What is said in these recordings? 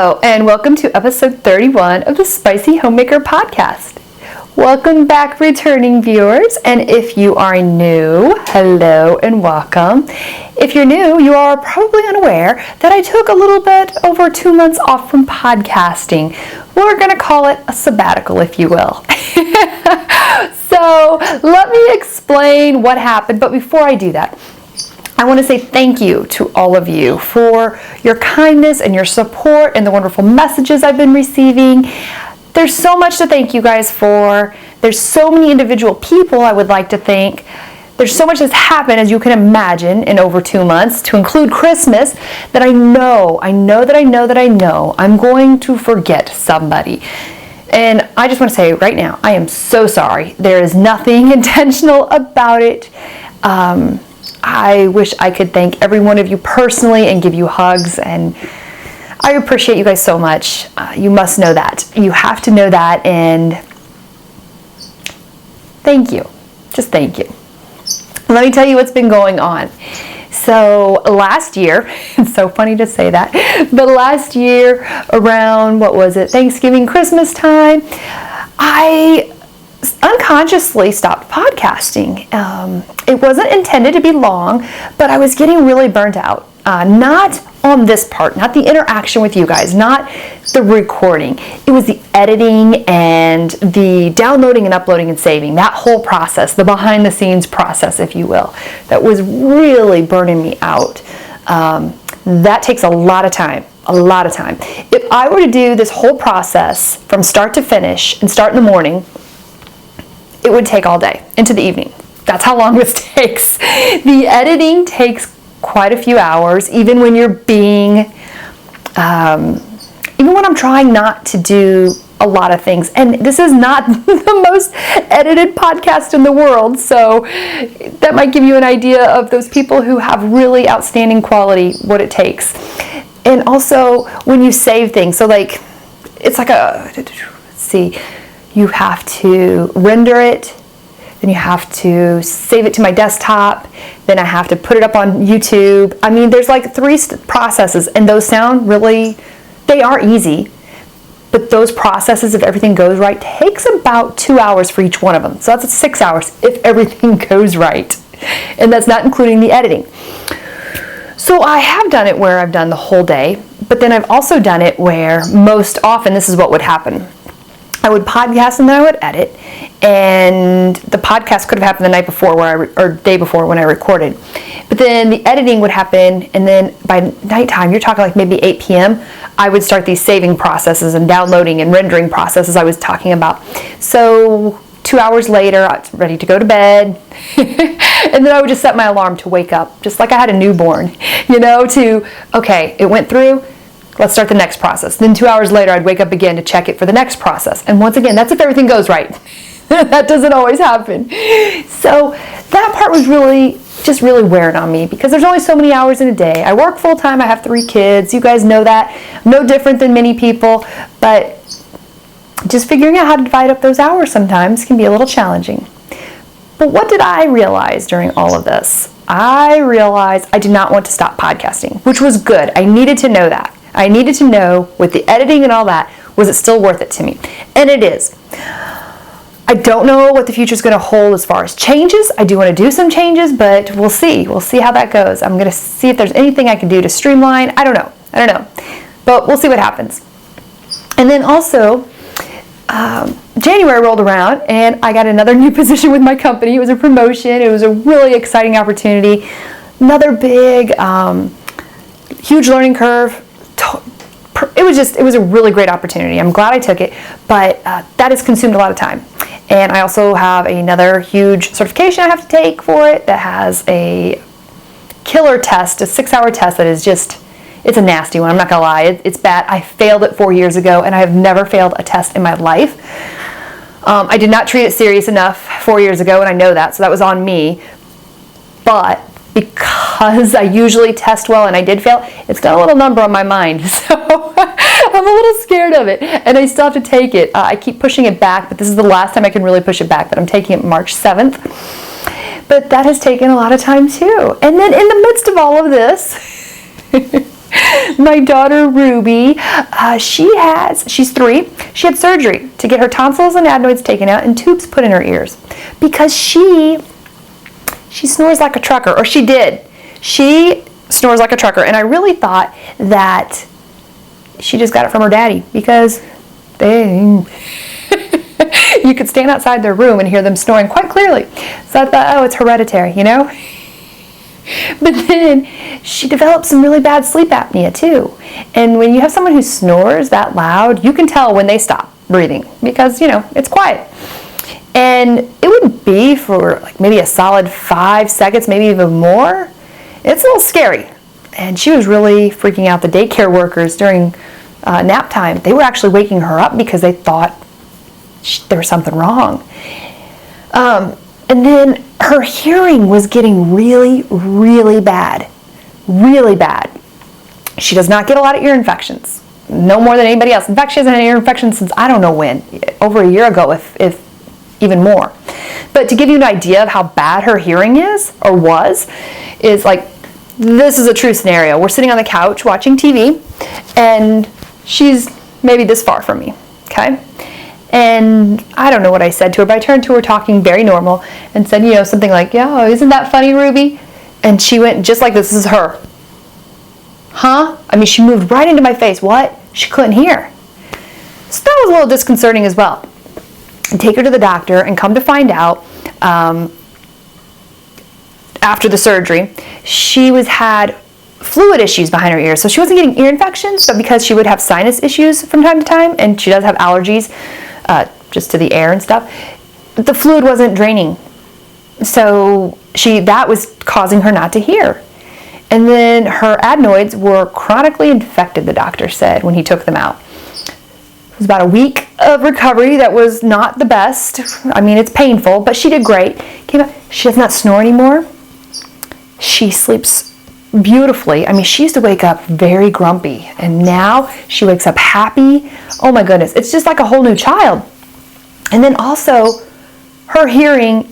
Hello, and welcome to episode 31 of the Spicy Homemaker Podcast. Welcome back, returning viewers, and if you are new, hello and welcome. If you're new, you are probably unaware that I took a little bit over 2 months off from podcasting. We're going to call it a sabbatical, if you will. So let me explain what happened, but before I do that, I want to say thank you to all of you for your kindness and your support and the wonderful messages I've been receiving. There's so much to thank you guys for. There's so many individual people I would like to thank. There's so much that's happened, as you can imagine, in over 2 months, to include Christmas, that I know I'm going to forget somebody. And I just want to say right now, I am so sorry. There is nothing intentional about it. I wish I could thank every one of you personally and give you hugs, and I appreciate you guys so much. You must know that. You have to know that, and thank you. Just thank you. Let me tell you what's been going on. So last year, it's so funny to say that, but last year around, Thanksgiving, Christmas time, I unconsciously stopped podcasting. It wasn't intended to be long, but I was getting really burnt out. Not on this part, not the interaction with you guys, not the recording. It was the editing and the downloading and uploading and saving, that whole process, the behind the scenes process, if you will, that was really burning me out. That takes a lot of time. If I were to do this whole process from start to finish and start in the morning, it would take all day into the evening. That's how long this takes. The editing takes quite a few hours, even when you're even when I'm trying not to do a lot of things. And this is not the most edited podcast in the world, so that might give you an idea of those people who have really outstanding quality, what it takes. And also when you save things, so like, it's like you have to render it, then you have to save it to my desktop, then I have to put it up on YouTube. I mean, there's like 3 processes, and those sound really, they are easy, but those processes, if everything goes right, takes about 2 hours for each one of them. So that's 6 hours if everything goes right, and that's not including the editing. So I have done it where I've done the whole day, but then I've also done it where most often this is what would happen. I would podcast and then I would edit, and the podcast could have happened the night before or day before when I recorded. But then the editing would happen, and then by nighttime, you're talking like maybe 8 p.m., I would start these saving processes and downloading and rendering processes I was talking about. So 2 hours later, I was ready to go to bed, and then I would just set my alarm to wake up, just like I had a newborn, okay, it went through. Let's start the next process. Then 2 hours later, I'd wake up again to check it for the next process. And once again, that's if everything goes right. That doesn't always happen. So that part was really wearing on me, because there's only so many hours in a day. I work full time. I have 3 kids. You guys know that. No different than many people. But just figuring out how to divide up those hours sometimes can be a little challenging. But what did I realize during all of this? I realized I did not want to stop podcasting, which was good. I needed to know that. I needed to know, with the editing and all that, was it still worth it to me? And it is. I don't know what the future is going to hold as far as changes. I do want to do some changes, but we'll see. We'll see how that goes. I'm going to see if there's anything I can do to streamline. I don't know. But we'll see what happens. And then also, January rolled around, and I got another new position with my company. It was a promotion. It was a really exciting opportunity. Another big, huge learning curve. It was a really great opportunity. I'm glad I took it, but that has consumed a lot of time. And I also have another huge certification I have to take for it that has a killer test, a 6-hour test that is it's a nasty one. I'm not gonna lie, it's bad. I failed it 4 years ago, and I have never failed a test in my life. I did not treat it serious enough 4 years ago, and I know that, so that was on me. But because I usually test well and I did fail, it's got a little number on my mind, so I'm a little scared of it, and I still have to take it. I keep pushing it back, but this is the last time I can really push it back, but I'm taking it March 7th. But that has taken a lot of time too. And then in the midst of all of this, My daughter Ruby, she's 3. She had surgery to get her tonsils and adenoids taken out and tubes put in her ears because she snores like a trucker, or she did. She snores like a trucker, and I really thought that she just got it from her daddy because you could stand outside their room and hear them snoring quite clearly. So I thought, oh, it's hereditary, you know? But then she developed some really bad sleep apnea too. And when you have someone who snores that loud, you can tell when they stop breathing because, it's quiet. And it would be for like maybe a solid 5 seconds, maybe even more. It's a little scary. And she was really freaking out the daycare workers during nap time. They were actually waking her up because they thought there was something wrong. And then her hearing was getting really, really bad. Really bad. She does not get a lot of ear infections. No more than anybody else. In fact, she hasn't had an ear infection since I don't know when. Over a year ago, if even more. But to give you an idea of how bad her hearing is, or was, is like, this is a true scenario. We're sitting on the couch watching TV, and she's maybe this far from me, okay? And I don't know what I said to her, but I turned to her talking very normal and said, something like, yeah, isn't that funny, Ruby? And she went just like this is her. Huh? I mean, she moved right into my face. What? She couldn't hear. So that was a little disconcerting as well. And take her to the doctor, and come to find out, after the surgery, she had fluid issues behind her ears. So she wasn't getting ear infections, but because she would have sinus issues from time to time, and she does have allergies just to the air and stuff, the fluid wasn't draining. So that was causing her not to hear. And then her adenoids were chronically infected, the doctor said, when he took them out. It was about a week of recovery that was not the best. I mean, it's painful, but she did great. Came out. She does not snore anymore. She sleeps beautifully. I mean, she used to wake up very grumpy, and now she wakes up happy. Oh my goodness, it's just like a whole new child. And then also, her hearing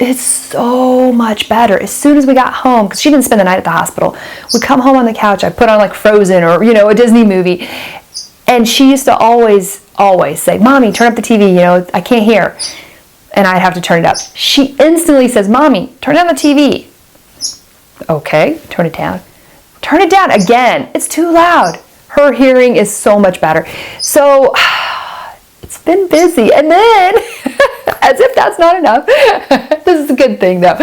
is so much better. As soon as we got home, because she didn't spend the night at the hospital, we come home on the couch, I put on like Frozen or, a Disney movie, and she used to always say, Mommy, turn up the TV, I can't hear. And I'd have to turn it up. She instantly says, Mommy, turn down the TV. Okay, turn it down. Turn it down again. It's too loud. Her hearing is so much better. So it's been busy. And then, as if that's not enough, this is a good thing though.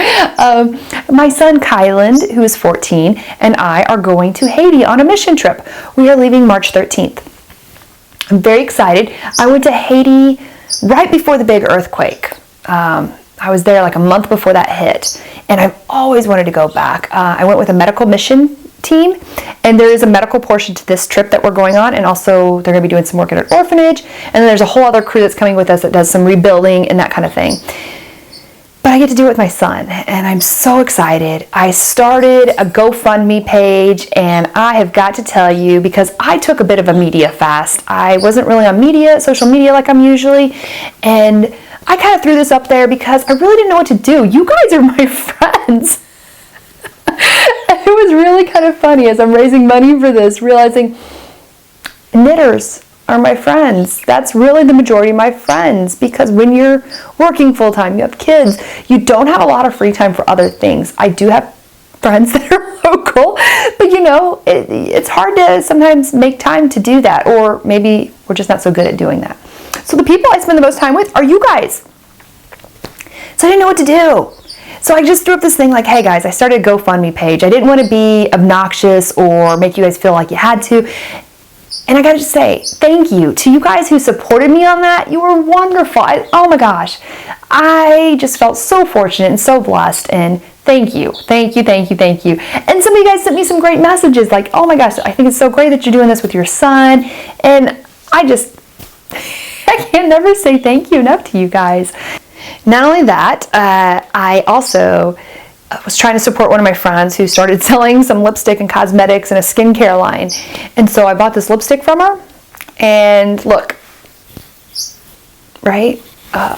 My son Kyland, who is 14, and I are going to Haiti on a mission trip. We are leaving March 13th. I'm very excited. I went to Haiti right before the big earthquake. I was there like a month before that hit, and I've always wanted to go back. I went with a medical mission team, and there is a medical portion to this trip that we're going on, and also they're going to be doing some work at an orphanage, and then there's a whole other crew that's coming with us that does some rebuilding and that kind of thing. But I get to do it with my son, and I'm so excited. I started a GoFundMe page, and I have got to tell you, because I took a bit of a media fast. I wasn't really on social media like I'm usually, and I kind of threw this up there because I really didn't know what to do. You guys are my friends. It was really kind of funny as I'm raising money for this, realizing knitters are my friends. That's really the majority of my friends, because when you're working full-time, you have kids, you don't have a lot of free time for other things. I do have friends that are local, but it's hard to sometimes make time to do that, or maybe we're just not so good at doing that. So the people I spend the most time with are you guys. So I didn't know what to do. So I just threw up this thing like, hey guys, I started a GoFundMe page. I didn't want to be obnoxious or make you guys feel like you had to. And I gotta just say, thank you to you guys who supported me on that. You were wonderful. Oh my gosh. I just felt so fortunate and so blessed, and thank you. Thank you, thank you, thank you. And some of you guys sent me some great messages like, oh my gosh, I think it's so great that you're doing this with your son. And I can never say thank you enough to you guys. Not only that, I also was trying to support one of my friends who started selling some lipstick and cosmetics and a skincare line. And so I bought this lipstick from her, and look, right?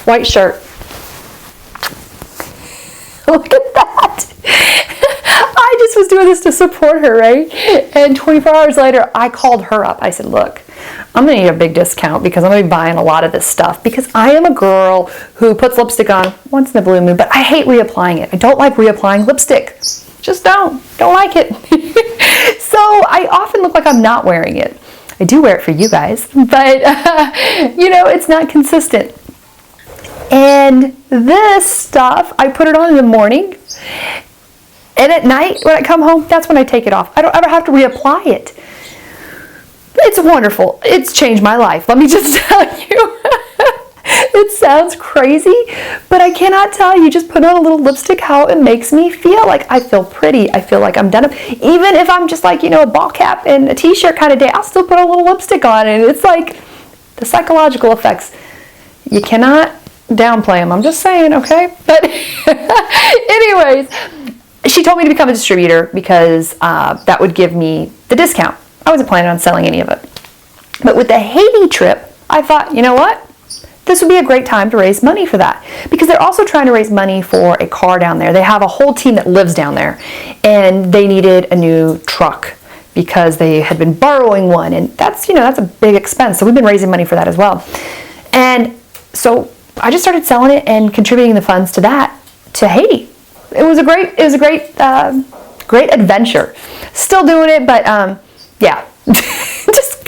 White shirt. Look at that. I just was doing this to support her, right? And 24 hours later, I called her up. I said, look, I'm going to need a big discount because I'm going to be buying a lot of this stuff because I am a girl who puts lipstick on once in a blue moon, but I hate reapplying it. I don't like reapplying lipstick. Just don't like it. So I often look like I'm not wearing it. I do wear it for you guys, but it's not consistent. And this stuff, I put it on in the morning, and at night when I come home, that's when I take it off. I don't ever have to reapply it. It's wonderful. It's changed my life. Let me just tell you. It sounds crazy, but I cannot tell you, just put on a little lipstick, how it makes me feel. Like I feel pretty. I feel like I'm done up. Even if I'm just like, a ball cap and a t-shirt kind of day, I'll still put a little lipstick on, and it's like the psychological effects. You cannot downplay them. I'm just saying, okay? But anyways, she told me to become a distributor because that would give me the discount. I wasn't planning on selling any of it. But with the Haiti trip, I thought, you know what? This would be a great time to raise money for that because they're also trying to raise money for a car down there. They have a whole team that lives down there, and they needed a new truck because they had been borrowing one, and that's a big expense. So we've been raising money for that as well. And so I just started selling it and contributing the funds to that to Haiti. It was a great adventure. Still doing it, but yeah, just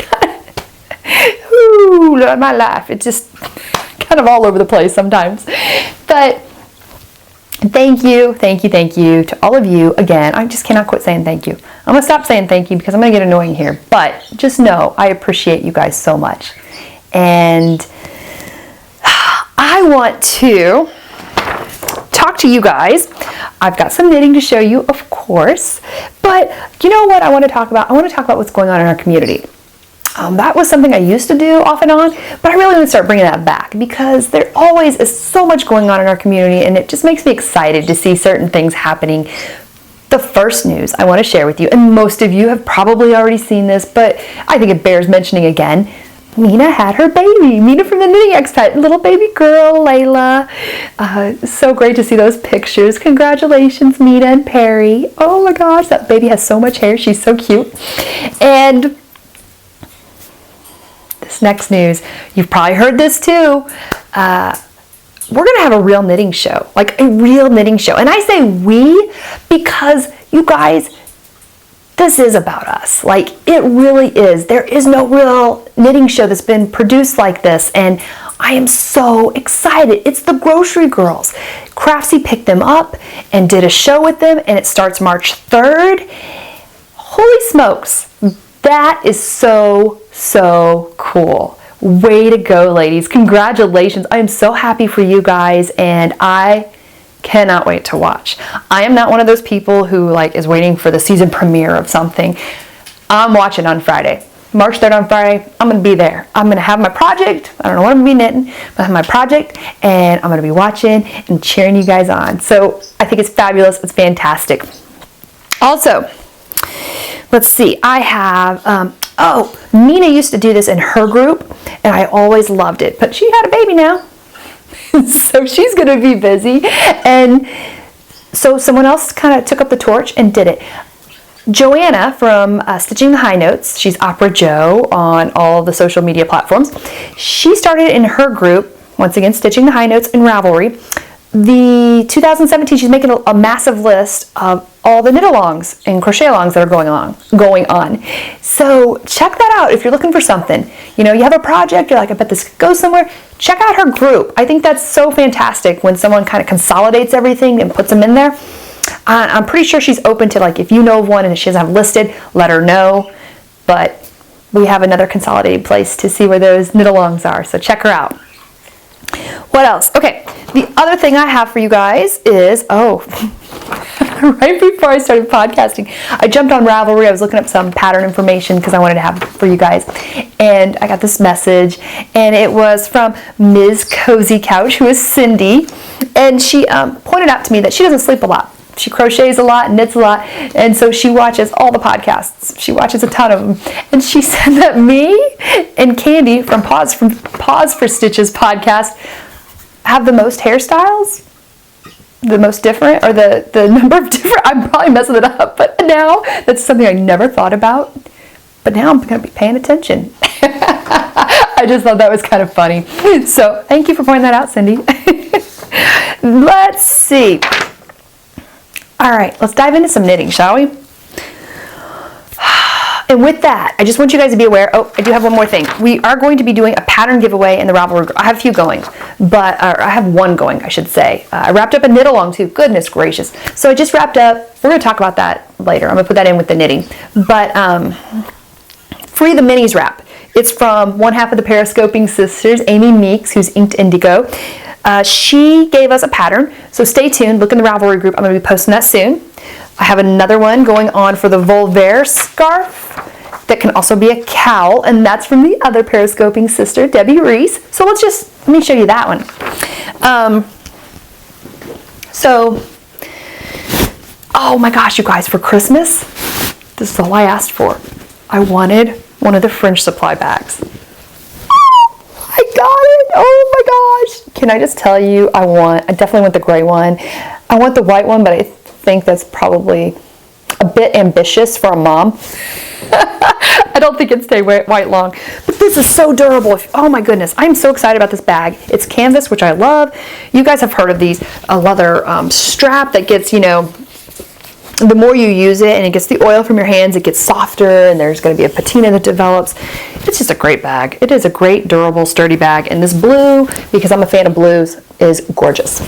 my life. It's just kind of all over the place sometimes. But thank you to all of you. Again, I just cannot quit saying thank you. I'm going to stop saying thank you because I'm going to get annoying here. But just know I appreciate you guys so much. And I want to talk to you guys. I've got some knitting to show you, of course. But you know what I want to talk about? I want to talk about what's going on in our community. That was something I used to do off and on, but I really want to start bringing that back because there always is so much going on in our community, and it just makes me excited to see certain things happening. The first news I want to share with you, and most of you have probably already seen this, but I think it bears mentioning again. Mina had her baby. Mina from the Knitting Expat, little baby girl, Layla. So great to see those pictures. Congratulations, Mina and Perry. Oh my gosh, that baby has so much hair. She's so cute. And this next news, you've probably heard this too. We're going to have a real knitting show, like a real knitting show. And I say we because you guys, this is about us. Like it really is. There is no real knitting show that's been produced like this. And I am so excited. It's the Grocery Girls. Craftsy picked them up and did a show with them, and it starts March 3rd. Holy smokes. That is so cool. Way to go, ladies. Congratulations. I am so happy for you guys, and I cannot wait to watch. I am not one of those people who is waiting for the season premiere of something. I'm watching on Friday. March 3rd on Friday, I'm going to be there. I'm going to have my project. I don't know what I'm going to be knitting, but I have my project, and I'm going to be watching and cheering you guys on. So I think it's fabulous. It's fantastic. Also, let's see. I have, Mina used to do this in her group, and I always loved it. But she had a baby now, so she's going to be busy. And so someone else kind of took up the torch and did it. Joanna from Stitching the High Notes, she's Opera Jo on all the social media platforms. She started in her group, once again, Stitching the High Notes in Ravelry. The 2017, she's making a massive list of all the knit-alongs and crochet-alongs that are going on. So check that out if you're looking for something. You have a project, you're like, I bet this could go somewhere. Check out her group. I think that's so fantastic when someone kind of consolidates everything and puts them in there. I'm pretty sure she's open to, if you know of one and she doesn't have listed, let her know. But we have another consolidated place to see where those knit-alongs are, so check her out. What else? Okay, the other thing I have for you guys is, right before I started podcasting, I jumped on Ravelry. I was looking up some pattern information because I wanted to have it for you guys. And I got this message, and it was from Ms. Cozy Couch, who is Cindy. And she pointed out to me that she doesn't sleep a lot. She crochets a lot, knits a lot, and so she watches all the podcasts. She watches a ton of them. And she said that me and Candy from Pause for Stitches podcast have the most hairstyles. the most different, or the number of different, I'm probably messing it up, but now that's something I never thought about, but now I'm going to be paying attention. I just thought that was kind of funny. So thank you for pointing that out, Cindy. Let's see. All right, let's dive into some knitting, shall we? And with that, I just want you guys to be aware, oh, I do have one more thing. We are going to be doing a pattern giveaway in the Ravelry group. I have a few going, but I have one going, I should say. I wrapped up a Knitalong too, goodness gracious. So I just wrapped up, we're gonna talk about that later. I'm gonna put that in with the knitting. But Free the Minis wrap. It's from one half of the Periscoping Sisters, Amy Meeks, who's inked indigo. She gave us a pattern, so stay tuned, look in the Ravelry group. I'm gonna be posting that soon. I have another one going on for the Volvaire scarf that can also be a cowl, and that's from the other Periscoping sister, Debbie Reese. So let me show you that one. Oh my gosh, you guys, for Christmas, this is all I asked for. I wanted one of the French supply bags. I got it, oh my gosh. Can I just tell you, I definitely want the gray one. I want the white one, but I think that's probably a bit ambitious for a mom. I don't think it'd stay white long, but this is so durable. Oh my goodness, I'm so excited about this bag. It's canvas, which I love. You guys have heard of these, a leather strap that gets, you know, the more you use it and it gets the oil from your hands, it gets softer, and there's going to be a patina that develops. It's just a great bag. It is a great, durable, sturdy bag, and this blue, because I'm a fan of blues, is gorgeous.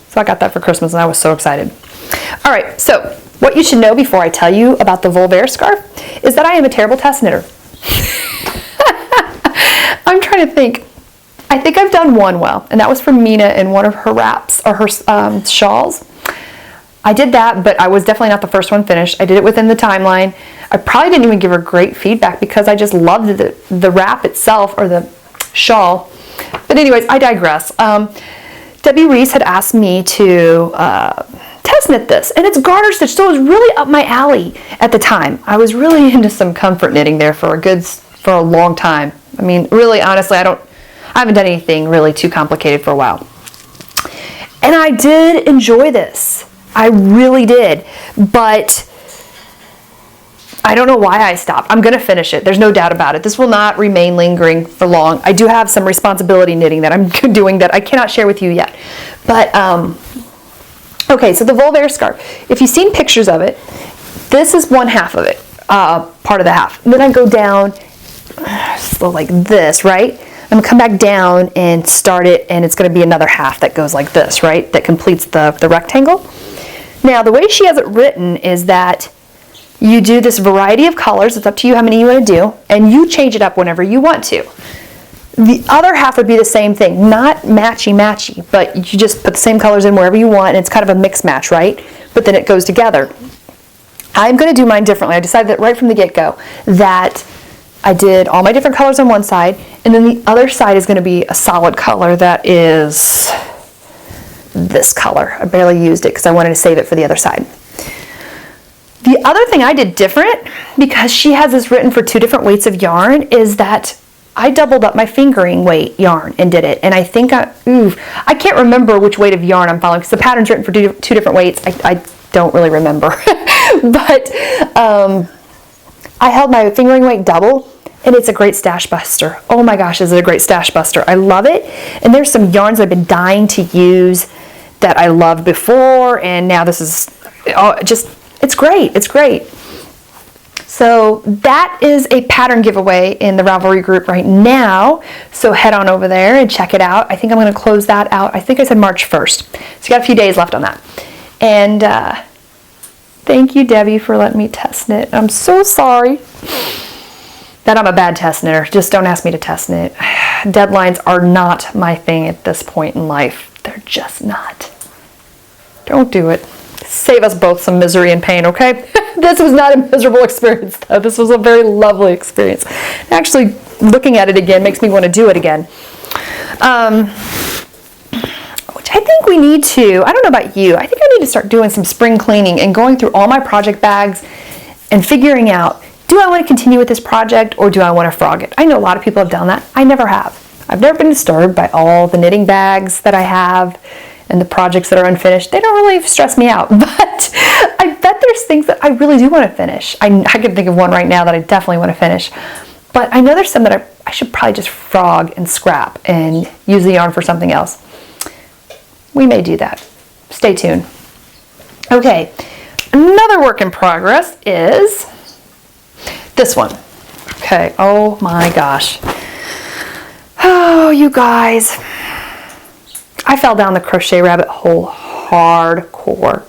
So I got that for Christmas, and I was so excited. All right, so what you should know before I tell you about the Volvaire scarf is that I am a terrible test knitter. I'm trying to think. I think I've done one well, and that was from Mina in one of her wraps, or her shawls. I did that, but I was definitely not the first one finished. I did it within the timeline. I probably didn't even give her great feedback because I just loved the wrap itself, or the shawl. But anyways, I digress. Debbie Reese had asked me to test knit this, and it's garter stitch, so it was really up my alley at the time. I was really into some comfort knitting there for a long time. I mean, really, honestly, I haven't done anything really too complicated for a while. And I did enjoy this. I really did, but I don't know why I stopped. I'm going to finish it. There's no doubt about it. This will not remain lingering for long. I do have some responsibility knitting that I'm doing that I cannot share with you yet. But, okay, so the Volvaire scarf. If you've seen pictures of it, this is one half of it, part of the half. And then I go down, so like this, right? I'm going to come back down and start it, and it's going to be another half that goes like this, right? That completes the rectangle. Now, the way she has it written is that you do this variety of colors. It's up to you how many you want to do, and you change it up whenever you want to. The other half would be the same thing, not matchy-matchy, but you just put the same colors in wherever you want, and it's kind of a mix match, right? But then it goes together. I'm going to do mine differently. I decided that right from the get-go that I did all my different colors on one side, and then the other side is going to be a solid color that is this color. I barely used it because I wanted to save it for the other side. The other thing I did different, because she has this written for 2 different weights of yarn, is that I doubled up my fingering weight yarn and did it. And I think I can't remember which weight of yarn I'm following because the pattern's written for 2 different weights. I don't really remember. But I held my fingering weight double, and it's a great stash buster. Oh my gosh, is it a great stash buster. I love it. And there's some yarns I've been dying to use that I loved before, and now this is it's great. It's great. So that is a pattern giveaway in the Ravelry group right now. So head on over there and check it out. I think I'm going to close that out. I think I said March 1st. So you got a few days left on that. And thank you, Debbie, for letting me test knit. I'm so sorry that I'm a bad test knitter. Just don't ask me to test knit. Deadlines are not my thing at this point in life. They're just not. Don't do it. Save us both some misery and pain, okay? This was not a miserable experience, though. This was a very lovely experience. Actually, looking at it again makes me want to do it again. Which I think we need to, I don't know about you, I think I need to start doing some spring cleaning and going through all my project bags and figuring out, do I want to continue with this project or do I want to frog it? I know a lot of people have done that. I never have. I've never been disturbed by all the knitting bags that I have and the projects that are unfinished, they don't really stress me out. But I bet there's things that I really do want to finish. I can think of one right now that I definitely want to finish. But I know there's some that I should probably just frog and scrap and use the yarn for something else. We may do that. Stay tuned. Okay, another work in progress is this one. Okay, oh my gosh. Oh, you guys. I fell down the crochet rabbit hole hardcore.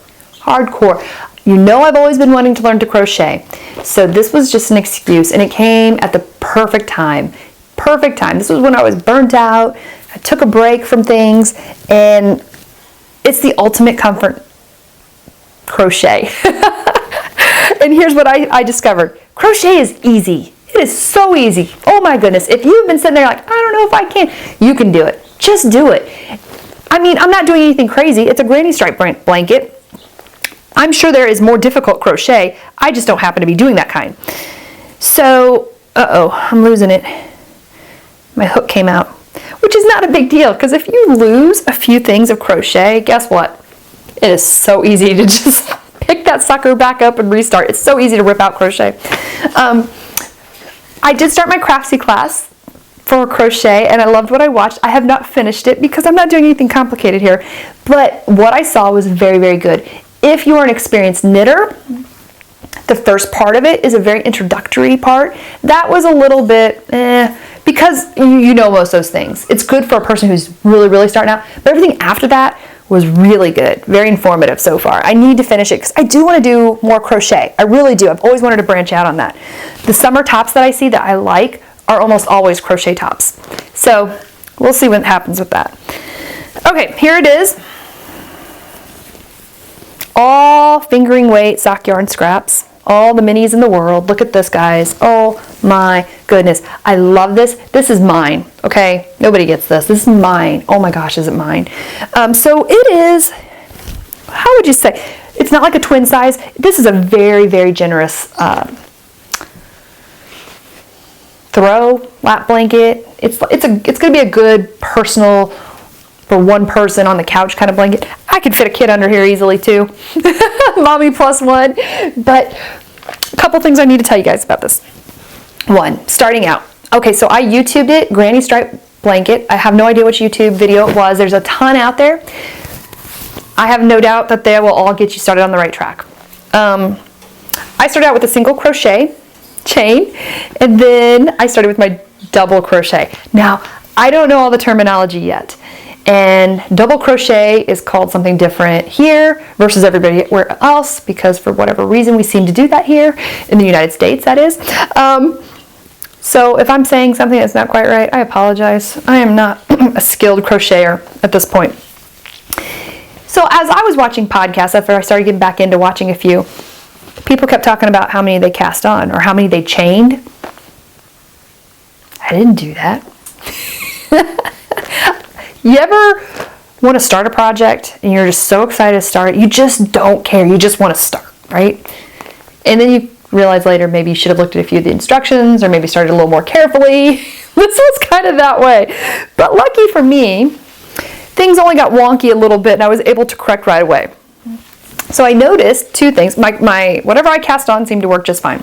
You know I've always been wanting to learn to crochet. So this was just an excuse, and it came at the perfect time. Perfect time. This was when I was burnt out. I took a break from things, and it's the ultimate comfort, crochet. And here's what I discovered. Crochet is easy. It is so easy. Oh my goodness. If you've been sitting there like, I don't know if I can, you can do it. Just do it. I mean, I'm not doing anything crazy. It's a granny stripe blanket. I'm sure there is more difficult crochet. I just don't happen to be doing that kind. So, I'm losing it. My hook came out, which is not a big deal, because if you lose a few things of crochet, guess what? It is so easy to just pick that sucker back up and restart. It's so easy to rip out crochet. I did start my Craftsy class for crochet, and I loved what I watched. I have not finished it because I'm not doing anything complicated here, but what I saw was very, very good. If you are an experienced knitter, the first part of it is a very introductory part. That was a little bit, because you know most of those things. It's good for a person who's really, really starting out, but everything after that was really good, very informative so far. I need to finish it because I do want to do more crochet. I really do. I've always wanted to branch out on that. The summer tops that I see that I like are almost always crochet tops. So we'll see what happens with that. Okay, here it is. All fingering weight sock yarn scraps. All the minis in the world. Look at this, guys. Oh my goodness. I love this. This is mine, okay? Nobody gets this. This is mine. Oh my gosh, is it mine? So it is, how would you say? It's not like a twin size. This is a very, very generous throw lap blanket. It's going to be a good personal, for one person on the couch kind of blanket. I could fit a kid under here easily too. Mommy plus one. But a couple things I need to tell you guys about this. One, starting out. Okay, so I YouTubed it, granny stripe blanket. I have no idea which YouTube video it was. There's a ton out there. I have no doubt that they will all get you started on the right track. I started out with a single crochet chain, and then I started with my double crochet. Now, I don't know all the terminology yet. And double crochet is called something different here versus everywhere else, because for whatever reason we seem to do that here in the United States, that is. So if I'm saying something that's not quite right, I apologize. I am not a skilled crocheter at this point. So as I was watching podcasts, after I started getting back into watching a few, people kept talking about how many they cast on or how many they chained. I didn't do that. You ever want to start a project and you're just so excited to start it, you just don't care, you just want to start, right? And then you realize later maybe you should have looked at a few of the instructions or maybe started a little more carefully. This was kind of that way. But lucky for me, things only got wonky a little bit and I was able to correct right away. So I noticed two things. My whatever I cast on seemed to work just fine.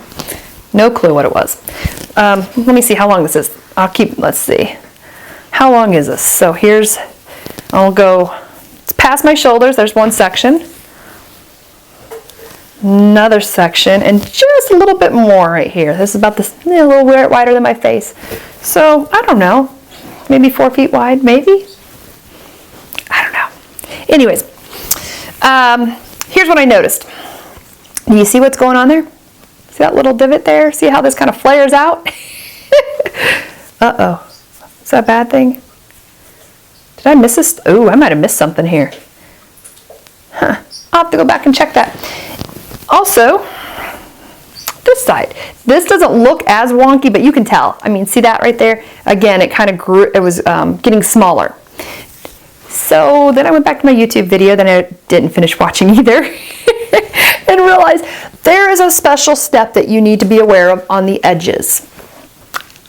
No clue what it was. Let me see how long this is. Let's see. How long is this? So I'll go, it's past my shoulders, there's one section, another section, and just a little bit more right here. This is about this, a little wider than my face. So, I don't know, maybe 4 feet wide, maybe? I don't know. Anyways, here's what I noticed. Do you see what's going on there? See that little divot there? See how this kind of flares out? Uh-oh. Is that a bad thing? Did I miss this? Oh, I might have missed something here. Huh. I'll have to go back and check that. Also, this side. This doesn't look as wonky, but you can tell. I mean, see that right there? Again, it kind of grew, it was getting smaller. So then I went back to my YouTube video, then I didn't finish watching either, and realized there is a special step that you need to be aware of on the edges.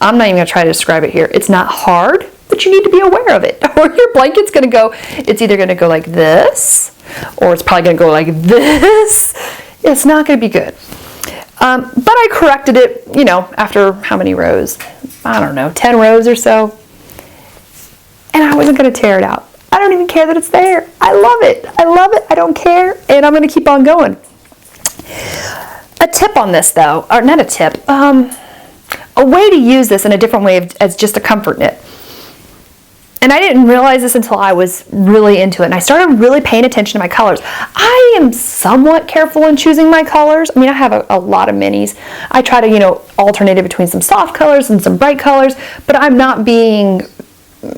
I'm not even going to try to describe it here. It's not hard, but you need to be aware of it, or your blanket's gonna go, it's either gonna go like this, or it's probably gonna go like this. It's not gonna be good. But I corrected it, you know, after how many rows? I don't know, 10 rows or so. And I wasn't gonna tear it out. I don't even care that it's there. I love it. I love it. I don't care. And I'm gonna keep on going. A tip on this though, or not a tip, a way to use this in a different way as just a comfort knit. And I didn't realize this until I was really into it. And I started really paying attention to my colors. I am somewhat careful in choosing my colors. I mean, I have a lot of minis. I try to, you know, alternate it between some soft colors and some bright colors, but I'm not being,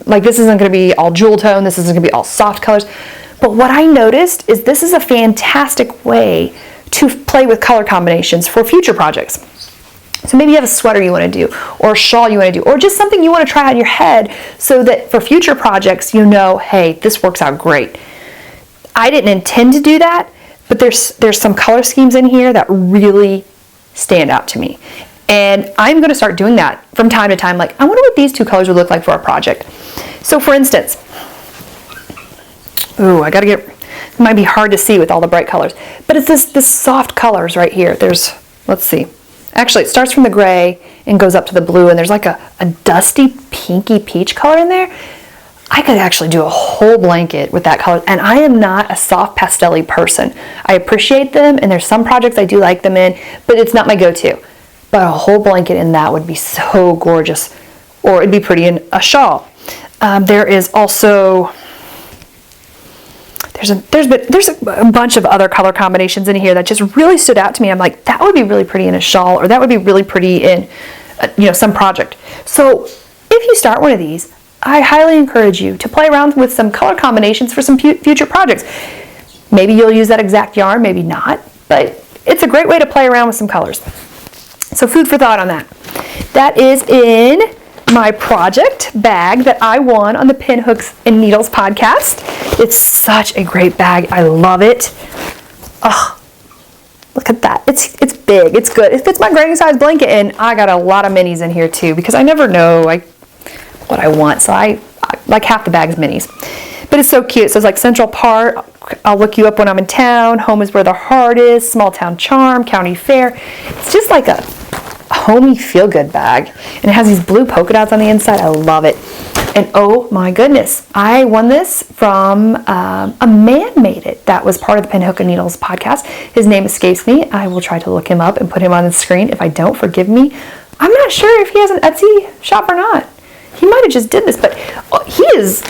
like, this isn't gonna be all jewel tone, this isn't gonna be all soft colors. But what I noticed is this is a fantastic way to play with color combinations for future projects. So maybe you have a sweater you want to do, or a shawl you want to do, or just something you want to try on your head so that for future projects you know, hey, this works out great. I didn't intend to do that, but there's some color schemes in here that really stand out to me. And I'm going to start doing that from time to time, like, I wonder what these two colors would look like for our project. So for instance, it might be hard to see with all the bright colors, but it's this soft colors right here. Let's see. Actually, it starts from the gray and goes up to the blue, and there's like a dusty pinky peach color in there. I could actually do a whole blanket with that color, and I am not a soft pastel-y person. I appreciate them, and there's some projects I do like them in, but it's not my go-to. But a whole blanket in that would be so gorgeous, or it'd be pretty in a shawl. There is also... There's a bunch of other color combinations in here that just really stood out to me. I'm like, that would be really pretty in a shawl, or that would be really pretty in, you know, some project. So if you start one of these, I highly encourage you to play around with some color combinations for some future projects. Maybe you'll use that exact yarn, maybe not, but it's a great way to play around with some colors. So food for thought on that. That is in my project bag that I won on the Pin Hooks and Needles podcast. It's such a great bag. I love it. Oh, look at that. It's big. It's good. It fits my granny size blanket, and I got a lot of minis in here too because I never know what I want. So I like half the bag's minis. But it's so cute. So it's like Central Park, I'll look you up when I'm in town, home is where the heart is, small town charm, county fair. It's just like a homey feel-good bag, and it has these blue polka dots on the inside. I love it. And oh my goodness, I won this from a man made it that was part of the Pin Hook and Needles podcast. His name escapes me. I will try to look him up and put him on the screen. If I don't, forgive me. I'm not sure if he has an Etsy shop or not. He might have just did this, but he is,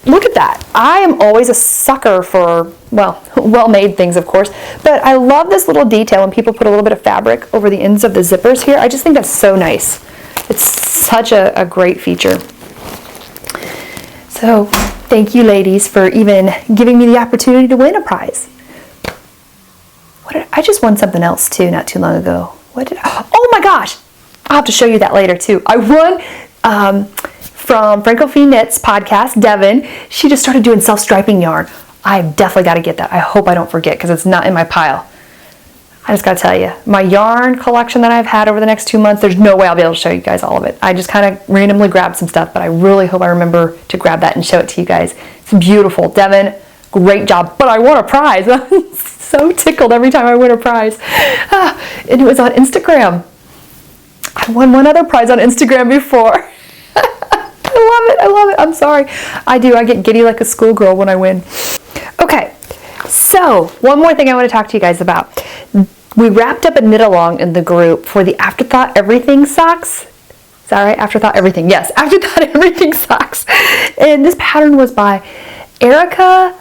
look at that. I am always a sucker for, well-made things, of course, but I love this little detail when people put a little bit of fabric over the ends of the zippers here. I just think that's so nice. It's such a great feature. So thank you, ladies, for even giving me the opportunity to win a prize. I just won something else too not too long ago. Oh my gosh, I'll have to show you that later too. I won from Francophile Knits podcast, Devin. She just started doing self-striping yarn. I've definitely got to get that. I hope I don't forget because it's not in my pile. I just got to tell you, my yarn collection that I've had over the next 2 months, there's no way I'll be able to show you guys all of it. I just kind of randomly grabbed some stuff, but I really hope I remember to grab that and show it to you guys. It's beautiful. Devin, great job. But I won a prize. I'm so tickled every time I win a prize. And it was on Instagram. I won one other prize on Instagram before. I love it. I'm sorry. I do. I get giddy like a schoolgirl when I win. Okay. So, one more thing I want to talk to you guys about. We wrapped up a knit-along in the group for the Afterthought Everything socks. Is that right? Afterthought Everything. Yes, Afterthought Everything socks. And this pattern was by Erica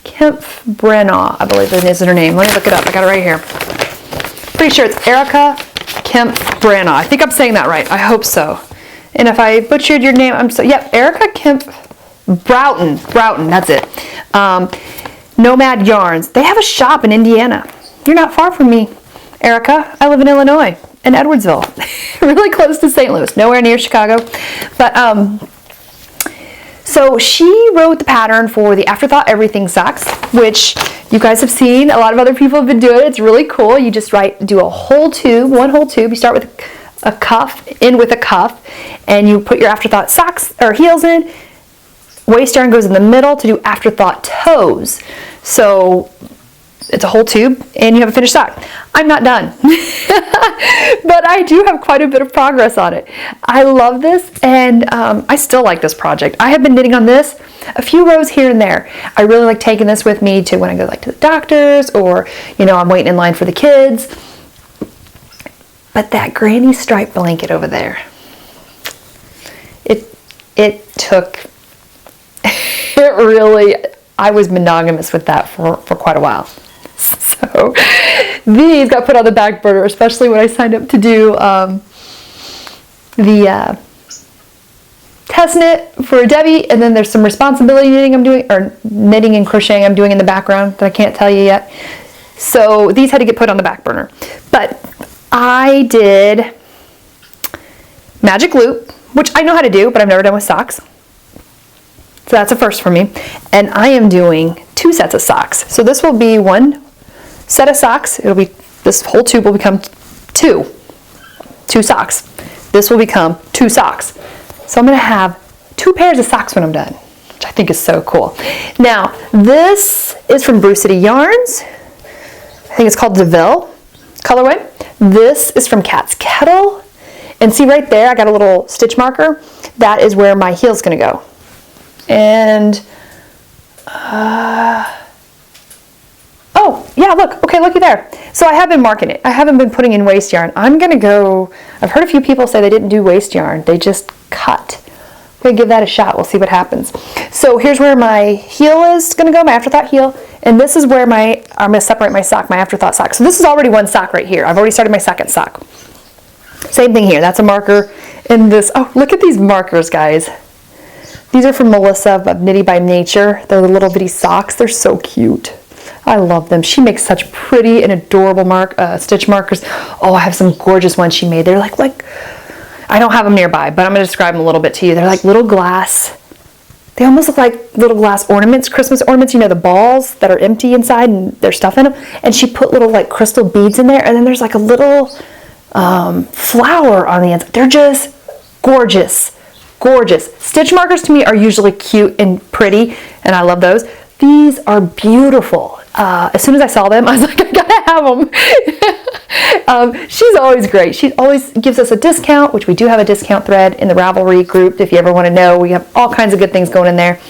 Kempf-Brennaugh, I believe is her name. Let me look it up. I got it right here. Pretty sure it's Erica Kempf-Brennaugh. I think I'm saying that right. I hope so. And if I butchered your name, yep, Erica Broughton, that's it. Nomad Yarns. They have a shop in Indiana. You're not far from me, Erica. I live in Illinois, in Edwardsville, really close to St. Louis, nowhere near Chicago. But so she wrote the pattern for the Afterthought Everything socks, which you guys have seen. A lot of other people have been doing it. It's really cool. You just do a whole tube, one whole tube. You start with a cuff in with a cuff, and you put your afterthought socks or heels in. Waist yarn goes in the middle to do afterthought toes. So it's a whole tube and you have a finished sock. I'm not done, but I do have quite a bit of progress on it. I love this, and I still like this project. I have been knitting on this a few rows here and there. I really like taking this with me to when I go like to the doctor's, or I'm waiting in line for the kids. But that granny stripe blanket over there, it took, I was monogamous with that for quite a while. So these got put on the back burner, especially when I signed up to do the test knit for Debbie, and then there's some responsibility knitting I'm doing, or knitting and crocheting I'm doing in the background that I can't tell you yet. So these had to get put on the back burner. But I did magic loop, which I know how to do, but I've never done with socks. So that's a first for me. And I am doing 2 sets of socks. So this will be 1 set of socks. This whole tube will become 2 socks. This will become 2 socks. So I'm going to have 2 pairs of socks when I'm done, which I think is so cool. Now, this is from Brew City Yarns. I think it's called DeVille colorway. This is from Cat's Kettle. And see right there, I got a little stitch marker. That is where my heel's going to go. And, oh, yeah, look. Okay, looky there. So I have been marking it. I haven't been putting in waste yarn. I'm going to go, I've heard a few people say they didn't do waste yarn. They just cut. I'm going to give that a shot. We'll see what happens. So here's where my heel is going to go, my afterthought heel. And this is where I'm going to separate my sock, my afterthought sock. So this is already 1 sock right here. I've already started my second sock. Same thing here. That's a marker in this. Oh, look at these markers, guys. These are from Melissa of Knitty by Nature. They're the little bitty socks. They're so cute. I love them. She makes such pretty and adorable stitch markers. Oh, I have some gorgeous ones she made. They're like, I don't have them nearby, but I'm going to describe them a little bit to you. They're like little glass. They almost look like little glass ornaments, Christmas ornaments. The balls that are empty inside and there's stuff in them. And she put little like crystal beads in there. And then there's like a little flower on the inside. They're just gorgeous. Gorgeous. Stitch markers to me are usually cute and pretty, and I love those. These are beautiful. As soon as I saw them, I was like, I gotta have them. She's always great. She always gives us a discount, which we do have a discount thread in the Ravelry group. If you ever want to know, we have all kinds of good things going in there.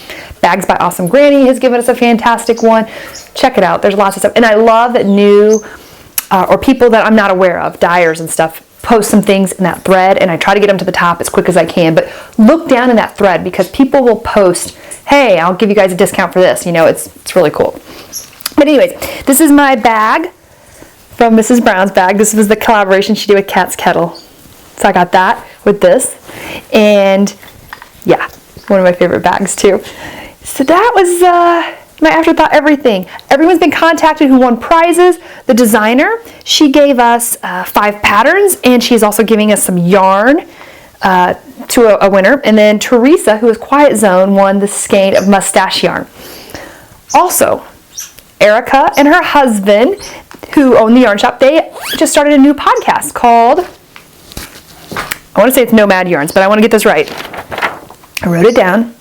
Bags by Awesome Granny has given us a fantastic one. Check it out. There's lots of stuff. And I love that new, or people that I'm not aware of, dyers and stuff, post some things in that thread, and I try to get them to the top as quick as I can. But look down in that thread, because people will post, hey, I'll give you guys a discount for this. It's really cool. But anyways, this is my bag from Mrs. Brown's bag. This was the collaboration she did with Cat's Kettle. So I got that with this. And yeah, one of my favorite bags too. So that was my afterthought everything. Everyone's been contacted who won prizes. The designer, she gave us 5 patterns, and she's also giving us some yarn to a winner. And then Teresa, who is Quiet Zone, won the skein of mustache yarn. Also, Erica and her husband, who own the yarn shop, they just started a new podcast called, I want to say it's Nomad Yarns, but I want to get this right. I wrote it down.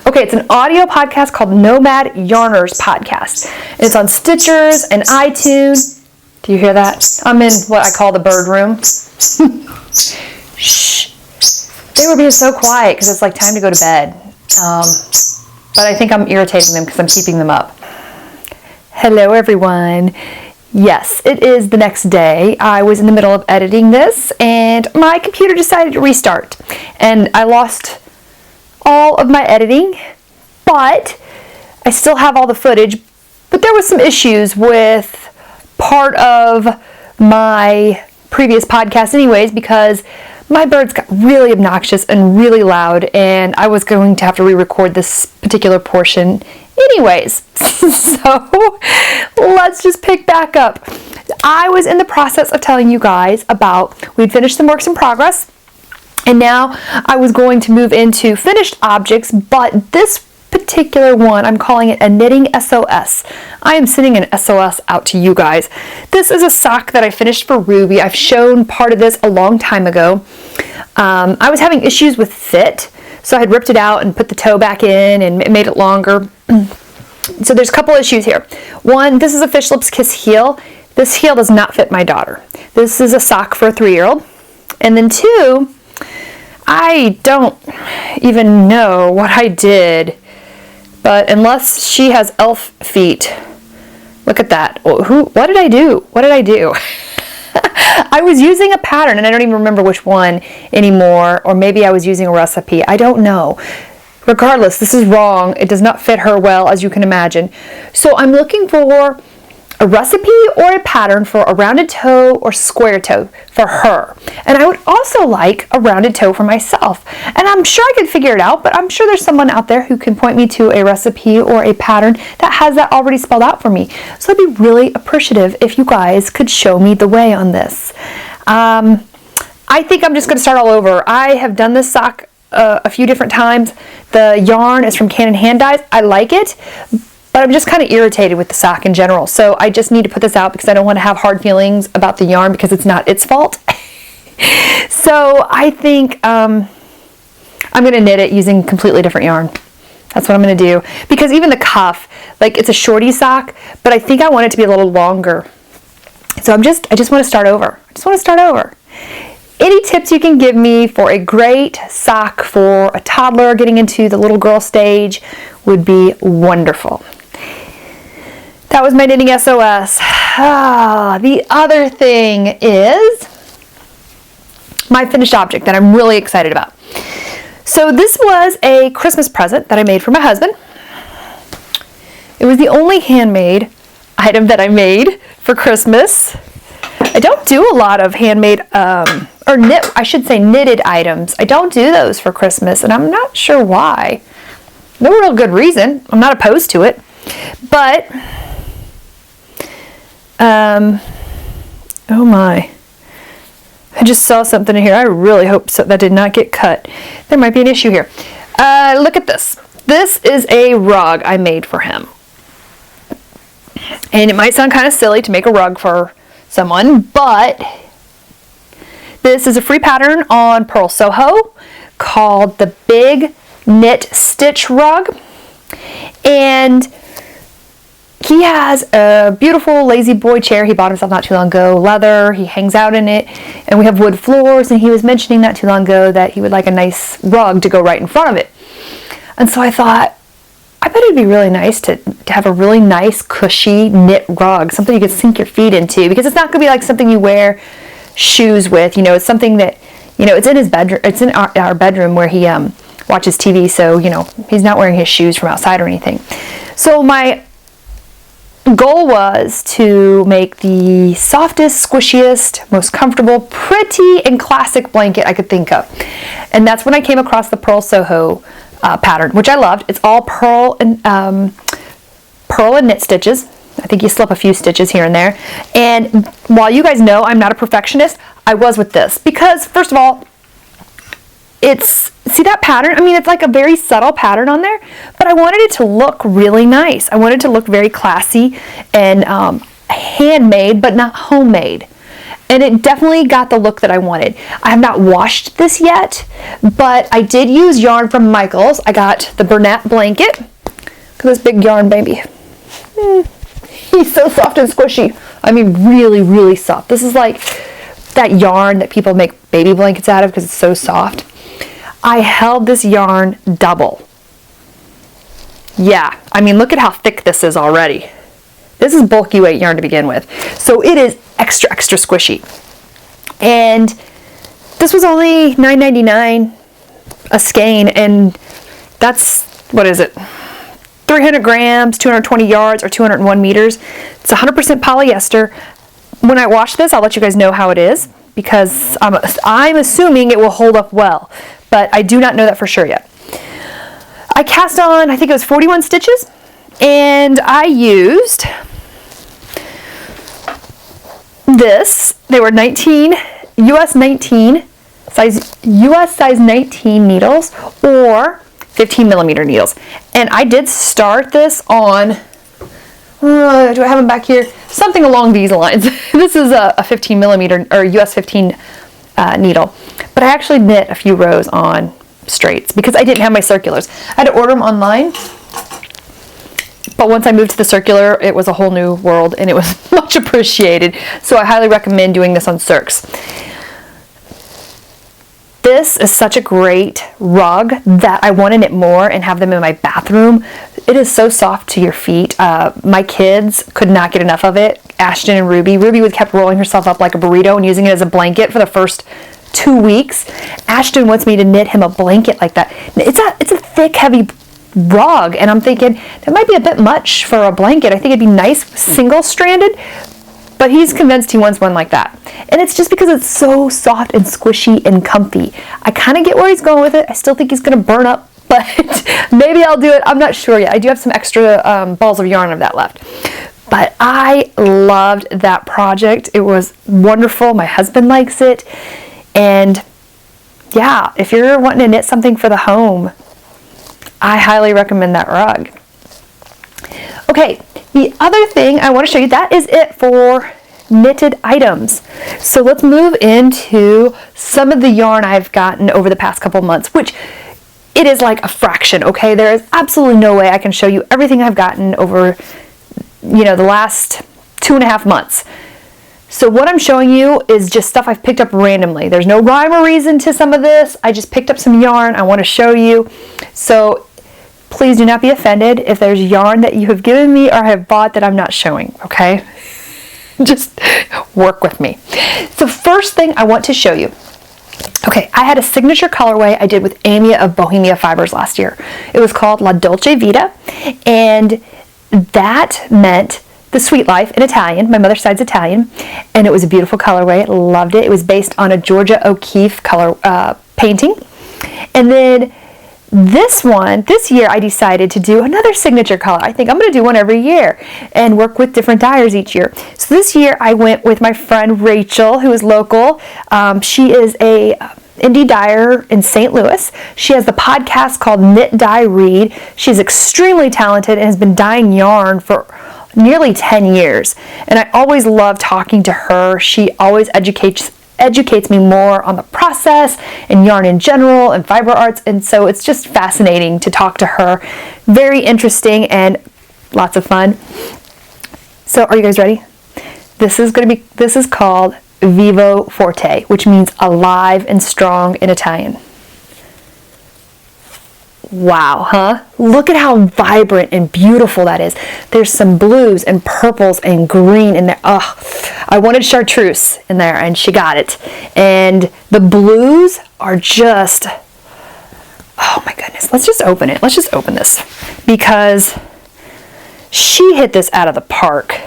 Okay, it's an audio podcast called Nomad Yarners Podcast. And it's on Stitchers and iTunes. Do you hear that? I'm in what I call the bird room. Shh. They were being so quiet because it's like time to go to bed. But I think I'm irritating them because I'm keeping them up. Hello, everyone. Yes, it is the next day. I was in the middle of editing this, and my computer decided to restart. And I lost all of my editing, but I still have all the footage. But there was some issues with part of my previous podcast anyways, because my birds got really obnoxious and really loud, and I was going to have to re-record this particular portion anyways. So let's just pick back up. I was in the process of telling you guys about, we'd finished some works in progress, and now I was going to move into finished objects, but this particular one, I'm calling it a knitting SOS. I am sending an SOS out to you guys. This is a sock that I finished for Ruby. I've shown part of this a long time ago. I was having issues with fit, so I had ripped it out and put the toe back in and made it longer. So there's a couple issues here. One, this is a Fish Lips Kiss heel. This heel does not fit my daughter. This is a sock for a 3-year-old. And then two, I don't even know what I did, but unless she has elf feet, look at that. What did I do? What did I do? I was using a pattern, and I don't even remember which one anymore, or maybe I was using a recipe. I don't know. Regardless, this is wrong. It does not fit her well, as you can imagine. So I'm looking for a recipe or a pattern for a rounded toe or square toe for her. And I would also like a rounded toe for myself. And I'm sure I could figure it out, but I'm sure there's someone out there who can point me to a recipe or a pattern that has that already spelled out for me. So I'd be really appreciative if you guys could show me the way on this. I think I'm just going to start all over. I have done this sock a few different times. The yarn is from Cannon Hand Dyes. I like it, but I'm just kind of irritated with the sock in general. So I just need to put this out because I don't want to have hard feelings about the yarn because it's not its fault. So I think I'm going to knit it using completely different yarn. That's what I'm going to do. Because even the cuff, like it's a shorty sock, but I think I want it to be a little longer. So I just want to start over. I just want to start over. Any tips you can give me for a great sock for a toddler getting into the little girl stage would be wonderful. That was my knitting SOS. The other thing is my finished object that I'm really excited about. So this was a Christmas present that I made for my husband. It was the only handmade item that I made for Christmas. I don't do a lot of handmade, or knitted items. I don't do those for Christmas, and I'm not sure why. No real good reason. I'm not opposed to it. But, oh my. I just saw something in here. I really hope so that did not get cut. There might be an issue here. Look at this. This is a rug I made for him. And it might sound kind of silly to make a rug for someone, but this is a free pattern on Purl Soho called the Big Knit Stitch Rug. And he has a beautiful lazy boy chair he bought himself not too long ago, leather. He hangs out in it, and we have wood floors, and he was mentioning not too long ago that he would like a nice rug to go right in front of it. And so I thought, I bet it'd be really nice to have a really nice cushy knit rug, something you could sink your feet into, because it's not going to be like something you wear shoes with. You know, it's something that, you know, it's in his bedroom, it's in our bedroom where he watches TV, so, you know, he's not wearing his shoes from outside or anything. So my goal was to make the softest, squishiest, most comfortable, pretty, and classic blanket I could think of. And that's when I came across the Purl Soho pattern, which I loved. It's all purl and knit stitches. I think you slip a few stitches here and there. And while you guys know I'm not a perfectionist, I was with this because, first of all, see that pattern? I mean, it's like a very subtle pattern on there, but I wanted it to look really nice. I wanted it to look very classy and handmade, but not homemade. And it definitely got the look that I wanted. I have not washed this yet, but I did use yarn from Michaels. I got the burnout blanket. Look at this big yarn baby. He's so soft and squishy. I mean, really, really soft. This is like that yarn that people make baby blankets out of because it's so soft. I held this yarn double. Yeah, I mean, look at how thick this is already. This is bulky weight yarn to begin with. So it is extra, extra squishy. And this was only $9.99 a skein, and that's, what is it? 300 grams, 220 yards, or 201 meters. It's 100% polyester. When I wash this, I'll let you guys know how it is, because I'm assuming it will hold up well, but I do not know that for sure yet. I cast on, I think it was 41 stitches, and I used this. They were US size 19 needles, or 15 millimeter needles. And I did start this on, do I have them back here? Something along these lines. This is a 15 millimeter or US 15 needle. But I actually knit a few rows on straights because I didn't have my circulars. I had to order them online. But once I moved to the circular, it was a whole new world and it was much appreciated. So I highly recommend doing this on Circs. This is such a great rug that I want to knit more and have them in my bathroom. It is so soft to your feet. My kids could not get enough of it. Ashton and Ruby. Ruby would kept rolling herself up like a burrito and using it as a blanket for the first 2 weeks. Ashton wants me to knit him a blanket like that. It's a thick, heavy rug, and I'm thinking that might be a bit much for a blanket. I think it'd be nice single-stranded, but he's convinced he wants one like that. And it's just because it's so soft and squishy and comfy. I kind of get where he's going with it. I still think he's going to burn up, but maybe I'll do it. I'm not sure yet. I do have some extra balls of yarn of that left. But I loved that project. It was wonderful. My husband likes it. And yeah, if you're wanting to knit something for the home, I highly recommend that rug. Okay, the other thing I want to show you, that is it for knitted items. So let's move into some of the yarn I've gotten over the past couple months, which it is like a fraction, okay? There is absolutely no way I can show you everything I've gotten over, the last 2.5 months. So what I'm showing you is just stuff I've picked up randomly. There's no rhyme or reason to some of this. I just picked up some yarn I want to show you. So please do not be offended if there's yarn that you have given me or have bought that I'm not showing, okay? Just work with me. So first thing I want to show you. Okay, I had a signature colorway I did with Amia of Bohemia Fibers last year. It was called La Dolce Vita, and that meant the sweet life in Italian. My mother's side's Italian, and it was a beautiful colorway. Loved it. It was based on a Georgia O'Keeffe color painting. And then this year I decided to do another signature color. I think I'm going to do one every year and work with different dyers each year. So this year I went with my friend Rachel, who is local. She is a indie dyer in St. Louis. She has the podcast called Knit, Dye, Read. She's extremely talented and has been dyeing yarn for nearly 10 years. And I always love talking to her. She always educates me more on the process and yarn in general and fiber arts, and so it's just fascinating to talk to her. Very interesting and lots of fun. So are you guys ready? This is called Vivo Forte, which means alive and strong in Italian. Wow, huh? Look at how vibrant and beautiful that is. There's some blues and purples and green in there. Oh, I wanted chartreuse in there and she got it. And the blues are just, oh my goodness. Let's just open it. Let's just open this because she hit this out of the park.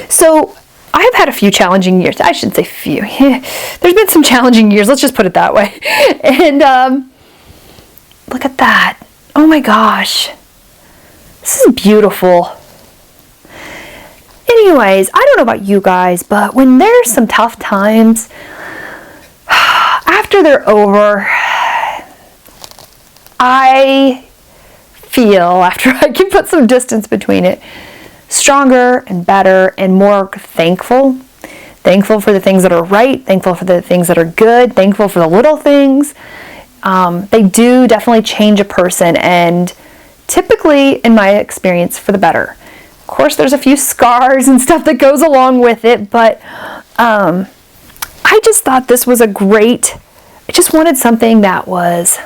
So I've had a few challenging years. I shouldn't say few. There's been some challenging years. Let's just put it that way. And, look at that. Oh my gosh. This is beautiful. Anyways, I don't know about you guys, but when there's some tough times, after they're over, I feel, after I can put some distance between it, stronger and better and more thankful. Thankful for the things that are right, thankful for the things that are good, thankful for the little things. They do definitely change a person, and typically, in my experience, for the better. Of course, there's a few scars and stuff that goes along with it, but I just thought this was I just wanted something that was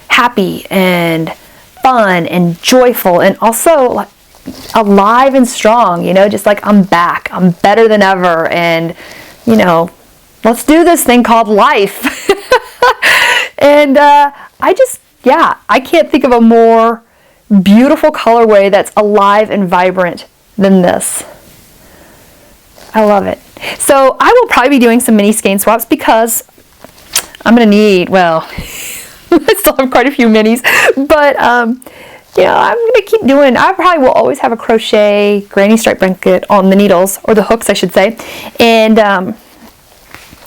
happy and fun and joyful and also alive and strong, just like I'm back, I'm better than ever, and, let's do this thing called life. And I can't think of a more beautiful colorway that's alive and vibrant than this. I love it. So I will probably be doing some mini skein swaps because I'm going to need, I still have quite a few minis, but I'm going to keep doing, I probably will always have a crochet granny stripe blanket on the needles, or the hooks I should say, and I'm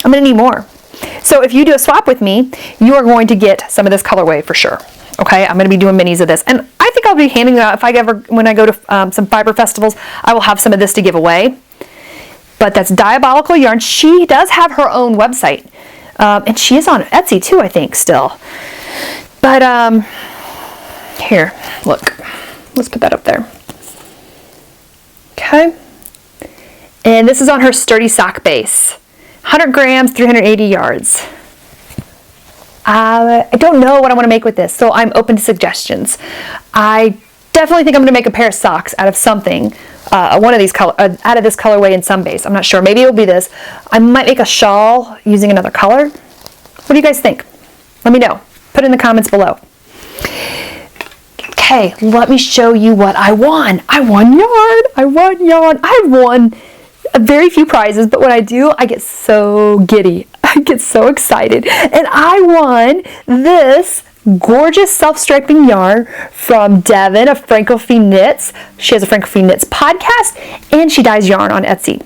going to need more. So if you do a swap with me, you are going to get some of this colorway for sure. Okay, I'm going to be doing minis of this, and I think I'll be handing them out when I go to some fiber festivals. I will have some of this to give away. But that's Diabolical Yarn. She does have her own website, and she is on Etsy too, I think, still. But here, look, let's put that up there. Okay, and this is on her Sturdy Sock Base, 100 grams, 380 yards. I don't know what I want to make with this, so I'm open to suggestions. I definitely think I'm going to make a pair of socks out of something, one of these out of this colorway in some base. I'm not sure. Maybe it'll be this. I might make a shawl using another color. What do you guys think? Let me know. Put it in the comments below. Okay, let me show you what I won. I won yarn. I won yarn. I've won very few prizes, but when I do, I get so giddy. I get so excited. And I won this gorgeous self-striping yarn from Devin of Francophie Knits. She has a Francophie Knits podcast, and she dyes yarn on Etsy.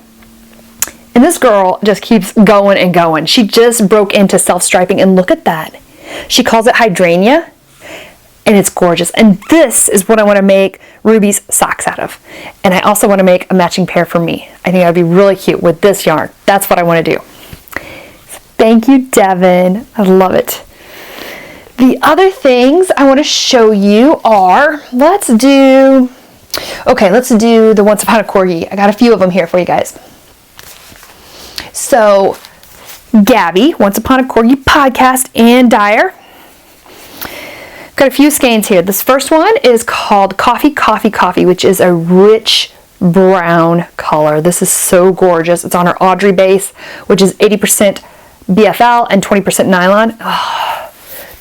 And this girl just keeps going and going. She just broke into self-striping, and look at that. She calls it Hydrangea, and it's gorgeous. And this is what I want to make Ruby's socks out of. And I also want to make a matching pair for me. I think that would be really cute with this yarn. That's what I want to do. Thank you, Devin. I love it. The other things I want to show you are, let's do the Once Upon a Corgi. I got a few of them here for you guys. So, Gabby, Once Upon a Corgi podcast and dyer. Got a few skeins here. This first one is called Coffee, Coffee, Coffee, which is a rich brown color. This is so gorgeous. It's on her Audrey base, which is 80% BFL and 20% nylon. Oh,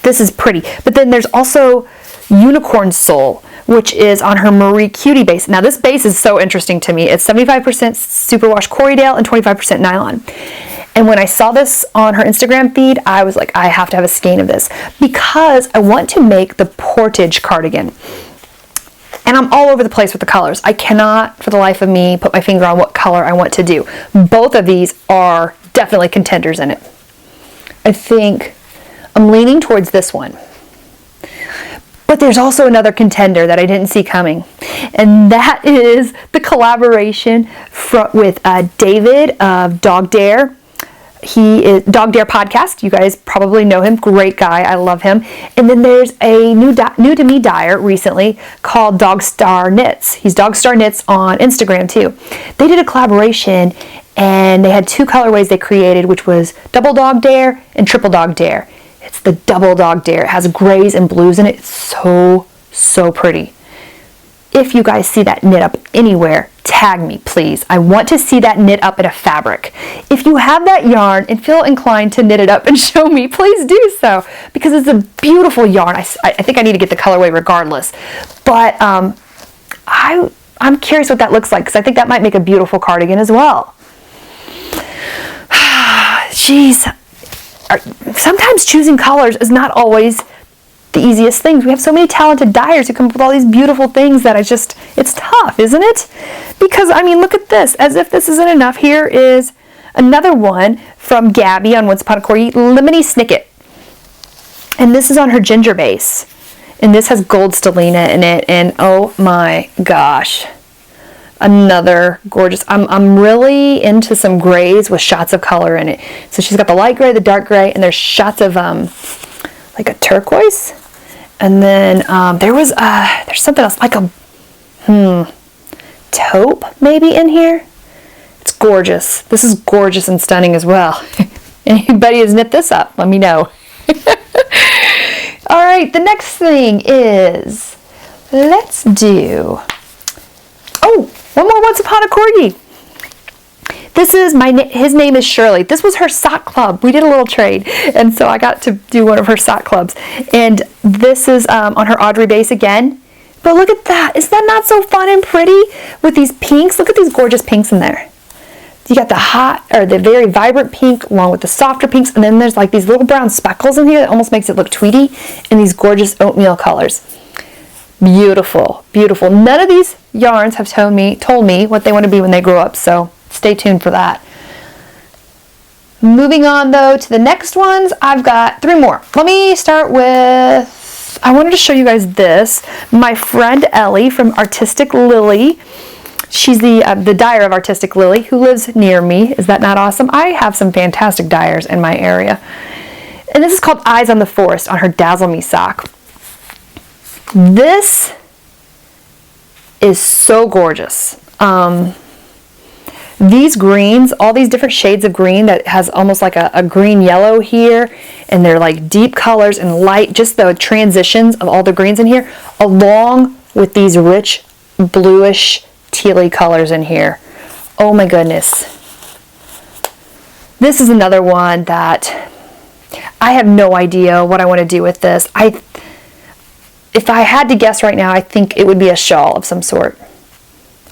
this is pretty. But then there's also Unicorn Soul, which is on her Marie Cutie base. Now this base is so interesting to me. It's 75% superwash Corriedale and 25% nylon. And when I saw this on her Instagram feed, I was like, I have to have a skein of this because I want to make the Portage cardigan. And I'm all over the place with the colors. I cannot, for the life of me, put my finger on what color I want to do. Both of these are definitely contenders in it. I think I'm leaning towards this one. But there's also another contender that I didn't see coming. And that is the collaboration with David of Dog Dare. He is Dog Dare podcast. You guys probably know him. Great guy. I love him. And then there's a new to me dyer recently called Dog Star Knits. He's Dog Star Knits on Instagram too. They did a collaboration and they had two colorways they created, which was Double Dog Dare and Triple Dog Dare. It's the Double Dog Dare. It has grays and blues in it. It's so, so pretty. If you guys see that knit up anywhere, tag me, please. I want to see that knit up in a fabric. If you have that yarn and feel inclined to knit it up and show me, please do so, because it's a beautiful yarn. I think I need to get the colorway regardless. But I'm curious what that looks like, because I think that might make a beautiful cardigan as well. Jeez. Sometimes choosing colors is not always the easiest things. We have so many talented dyers who come up with all these beautiful things that it's tough, isn't it? Because, I mean, look at this. As if this isn't enough, here is another one from Gabby on Once Upon a Corgi, Lemony Snicket. And this is on her ginger base. And this has gold stellina in it. And oh my gosh. Another gorgeous. I'm really into some grays with shots of color in it. So she's got the light gray, the dark gray, and there's shots of like a turquoise. And then there's something else like a taupe maybe in here. It's gorgeous. This is gorgeous and stunning as well. Anybody has knit this up, let me know. All right, the next thing is, let's do, one more Once Upon a Corgi. This is his name is Shirley. This was her sock club. We did a little trade, and so I got to do one of her sock clubs. And this is on her Audrey base again. But look at that. Is that not so fun and pretty with these pinks? Look at these gorgeous pinks in there. You got the very vibrant pink along with the softer pinks, and then there's like these little brown speckles in here that almost makes it look tweedy, and these gorgeous oatmeal colors. Beautiful, beautiful. None of these yarns have told me what they want to be when they grow up, so stay tuned for that. Moving on though to the next ones, I've got 3 more. Let me start with, I wanted to show you guys this. My friend Ellie from Artistic Lily. She's the dyer of Artistic Lily who lives near me. Is that not awesome? I have some fantastic dyers in my area. And this is called Eyes on the Forest on her Dazzle Me sock. This is so gorgeous. These greens, all these different shades of green that has almost like a green yellow here, and they're like deep colors and light, just the transitions of all the greens in here, along with these rich bluish tealy colors in here. Oh my goodness. This is another one that I have no idea what I want to do with this. If I had to guess right now, I think it would be a shawl of some sort.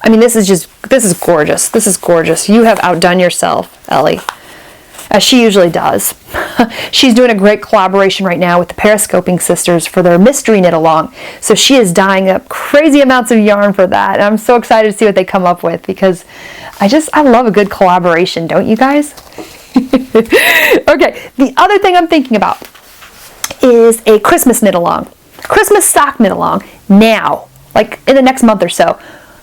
I mean, this is gorgeous. This is gorgeous. You have outdone yourself, Ellie, as she usually does. She's doing a great collaboration right now with the Periscoping Sisters for their mystery knit-along. So she is dyeing up crazy amounts of yarn for that. And I'm so excited to see what they come up with, because I love a good collaboration, don't you guys? Okay, the other thing I'm thinking about is a Christmas knit-along. Christmas sock knit-along now, like in the next month or so.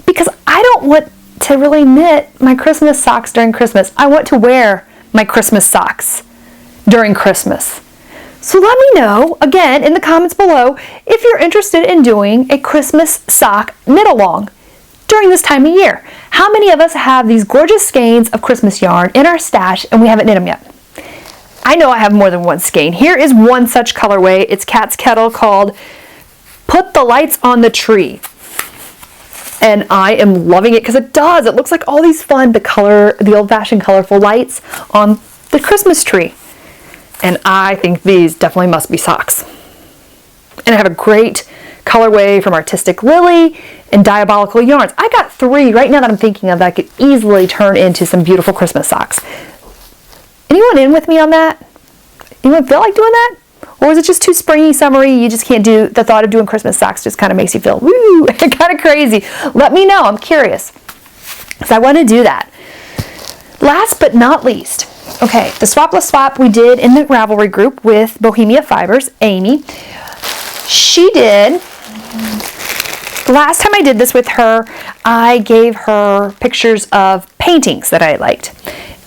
Because I don't want to really knit my Christmas socks during Christmas. I want to wear my Christmas socks during Christmas. So let me know, again, in the comments below, if you're interested in doing a Christmas sock knit-along during this time of year. How many of us have these gorgeous skeins of Christmas yarn in our stash and we haven't knit them yet? I know I have more than one skein. Here is one such colorway. It's Cat's Kettle, called Put the Lights on the Tree. And I am loving it because it does. It looks like all these fun, the old-fashioned colorful lights on the Christmas tree. And I think these definitely must be socks. And I have a great colorway from Artistic Lily and Diabolical Yarns. I got 3 right now that I'm thinking of that I could easily turn into some beautiful Christmas socks. Anyone in with me on that? Anyone feel like doing that? Or is it just too springy, summery? You just can't do, the thought of doing Christmas socks just kind of makes you feel, woo, kind of crazy. Let me know, I'm curious. So I want to do that. Last but not least, okay, the Swapless Swap we did in the Ravelry group with Bohemia Fibers, Amy. She did, last time I did this with her, I gave her pictures of paintings that I liked.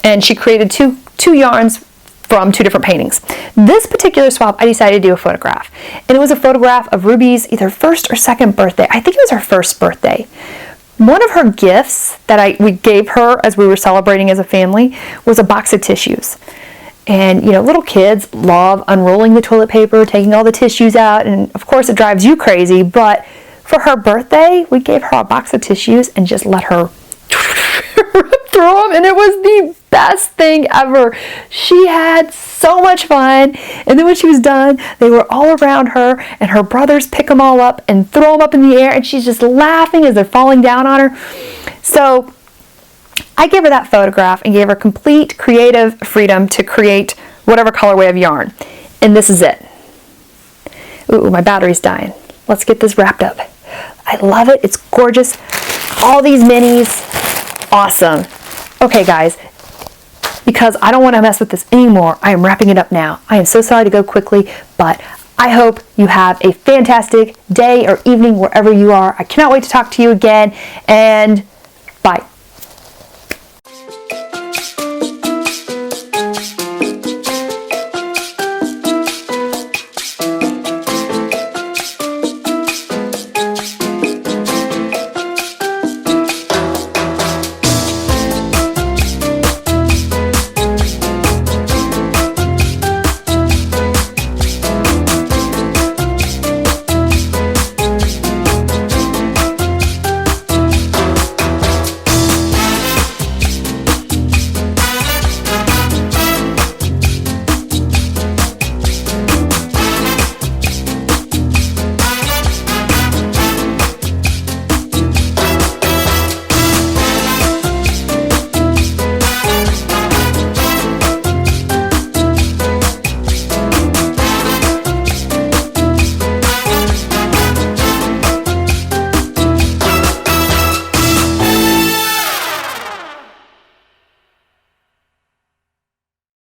And she created two yarns from 2 different paintings. This particular swap, I decided to do a photograph. And it was a photograph of Ruby's either 1st or 2nd birthday. I think it was her 1st birthday. One of her gifts that we gave her as we were celebrating as a family was a box of tissues. And, you know, little kids love unrolling the toilet paper, taking all the tissues out, and of course it drives you crazy, but for her birthday, we gave her a box of tissues and just let her rip through them, and it was the best thing ever. She had so much fun, and then when she was done, they were all around her, and her brothers pick them all up and throw them up in the air, and she's just laughing as they're falling down on her. So I gave her that photograph and gave her complete creative freedom to create whatever colorway of yarn, and this is it. Ooh, my battery's dying. Let's get this wrapped up. I love it. It's gorgeous. All these minis. Awesome. Okay, guys, because I don't want to mess with this anymore, I am wrapping it up now. I am so sorry to go quickly, but I hope you have a fantastic day or evening wherever you are. I cannot wait to talk to you again, and bye.